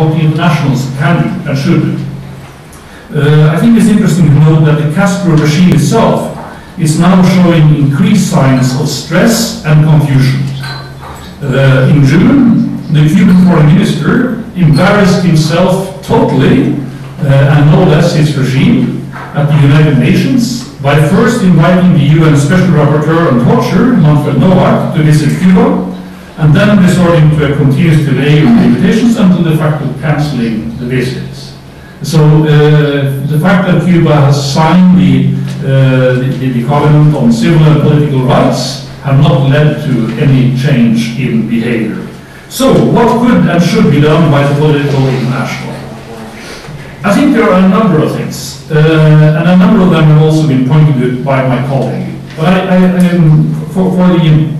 what the internationals can do and should do. I think it's interesting to note that the Castro regime itself is now showing increased signs of stress and confusion. In June, the Cuban foreign minister embarrassed himself totally, and no less his regime, at the United Nations by first inviting the UN Special Rapporteur on Torture, Manfred Novak, to visit Cuba, and then resorting to a continuous delay of invitations until de facto cancelling the visits. So the fact that Cuba has signed the Covenant on Civil and Political Rights have not led to any change in behavior. So what could and should be done by the political international? I think there are a number of things, and a number of them have also been pointed out by my colleague. But for the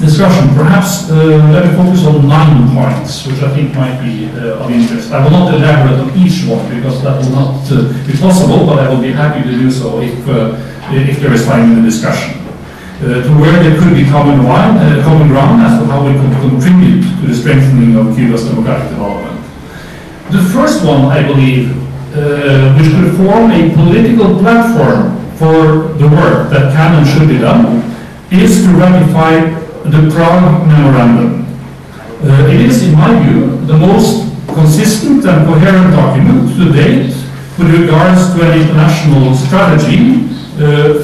discussion, perhaps let me focus on 9 points, which I think might be of interest. I will not elaborate on each one because that will not be possible, but I will be happy to do so if there is time in the discussion. To where there could be common ground as to how we could contribute to the strengthening of Cuba's democratic development. The first one, I believe, which could form a political platform for the work that can and should be done, is to ratify the Prague Memorandum. It is, in my view, the most consistent and coherent document to date with regards to an international strategy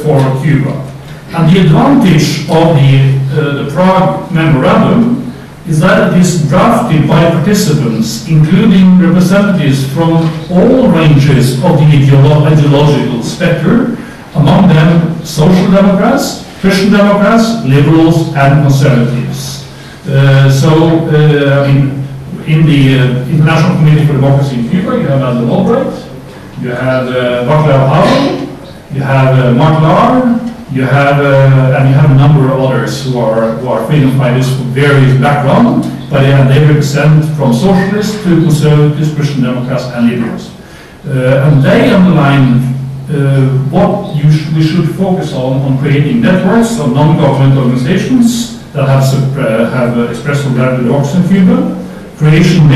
for Cuba. And the advantage of the Prague Memorandum is that it is drafted by participants, including representatives from all ranges of the ideological spectrum, among them social democrats, Christian Democrats, liberals, and conservatives. In the International Committee for Democracy in Cuba, you have Aldo Albright, you have Havel, you have Mark Lahr, and you have a number of others who are freedom fighters from various backgrounds, but they represent from socialists to conservatives, Christian Democrats, and liberals. And they underline what we should focus on creating networks of non-government organizations that have expressed solidarity with democracy in Cuba, creation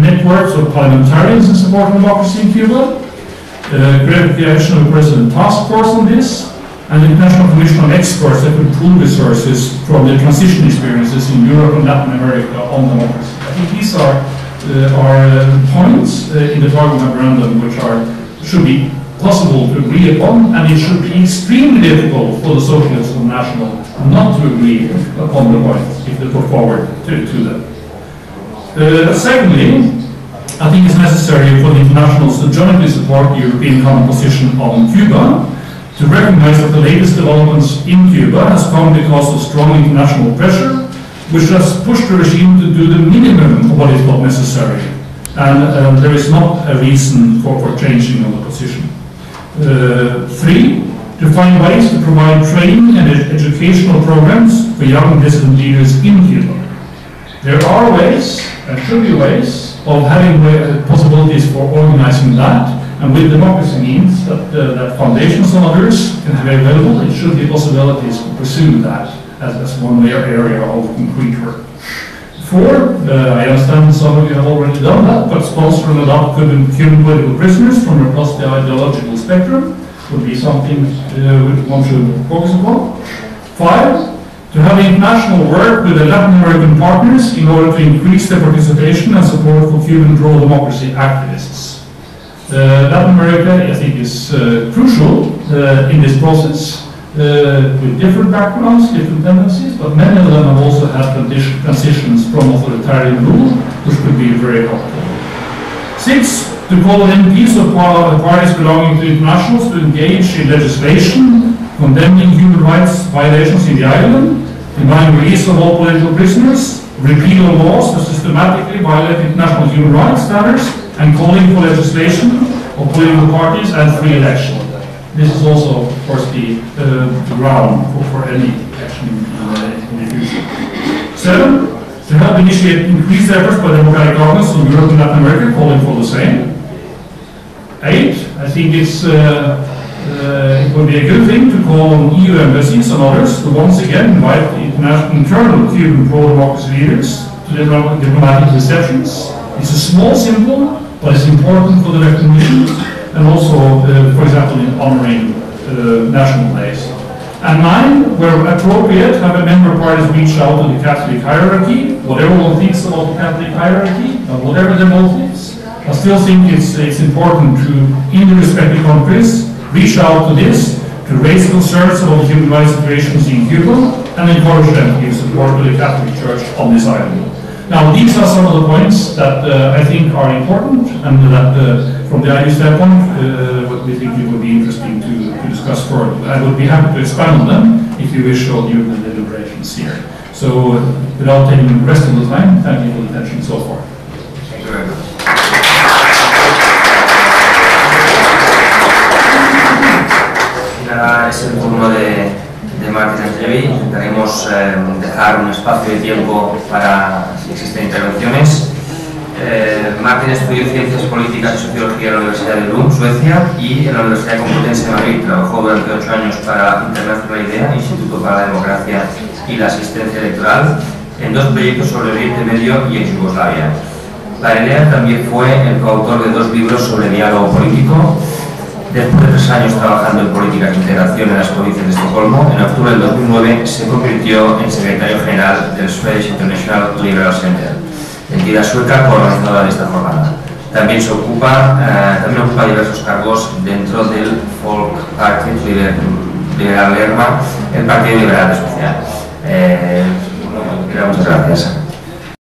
networks of parliamentarians in support of democracy in Cuba, creation of a president task force on this, and the International Commission of Experts that could pool resources from the transition experiences in Europe and Latin America on democracy. I think these are points in the Prague Memorandum which should be possible to agree upon, and it should be extremely difficult for the Socialists and National not to agree upon the points if they put forward to them. Secondly, I think it's necessary for the internationals to jointly support the European common position on Cuba, to recognize that the latest developments in Cuba has come because of strong international pressure, which has pushed the regime to do the minimum of what is not necessary, and there is not a reason for changing of the position. 3, to find ways to provide training and educational programs for young dissident leaders in Cuba. There are ways, and should be ways, of having possibilities for organizing that, and with democracy means that foundations and others can be available. It should be possibilities to pursue that as one area of concrete work. 4, I understand some of you have already done that, but sponsor and adopt Cuban political prisoners from across the ideological spectrum would be something one should focus upon. 5, to have international work with the Latin American partners in order to increase their participation and support for Cuban pro-democracy activists. Latin America, I think, is crucial in this process, with different backgrounds, different tendencies, but many of them have also had transitions from authoritarian rule, which could be very helpful. 6, to call on MPs of parties belonging to internationals to engage in legislation condemning human rights violations in the island, denying release of all political prisoners, repeal laws that systematically violate international human rights standards, and calling for legislation of political parties and free election. This is also, of course, the ground for any action in the future. 7, to help initiate increased efforts by democratic governments in Europe and Latin America, calling for the same. 8, I think it would be a good thing to call on EU embassies and others to once again invite internal Cuban pro-democracy leaders to diplomatic receptions It's a small symbol, but it's important for the recognition, and also, for example, in honoring national days. And 9, where appropriate, have a member parties reach out to the Catholic hierarchy, whatever one thinks about the Catholic hierarchy, whatever the motives. I still think it's important to, in the respective countries, reach out to this, to raise concerns about human rights situations in Cuba, and encourage them to give support to the Catholic Church on this island. Now, these are some of the points that I think are important, and that from the IU standpoint, we think it would be interesting to discuss further. I would be happy to expand on them if you wish during the deliberations here. So, without taking the rest of the time, thank you for the attention so far. Thank you very much. Ahora es el turno de Martín Antelevi. Intentaremos dejar un espacio de tiempo para si existen intervenciones. Martín estudió Ciencias Políticas y Sociología en la Universidad de Lund, Suecia, y en la Universidad de Conferencia de Madrid. Trabajó durante 8 años para Internacional Idea, Instituto para la Democracia y la Asistencia Electoral, en 2 proyectos sobre Oriente Medio y ex Yugoslavia. Para IDEA también fue el coautor de 2 libros sobre diálogo político. Después de 3 años trabajando en políticas de integración en las provincias de Estocolmo, en octubre del 2009 se convirtió en secretario general del Swedish International Liberal Center, entidad sueca coordinadora de esta jornada. También ocupa diversos cargos dentro del Folkpartiet Liberal, el Partido Liberal de Suecia. Muchas gracias.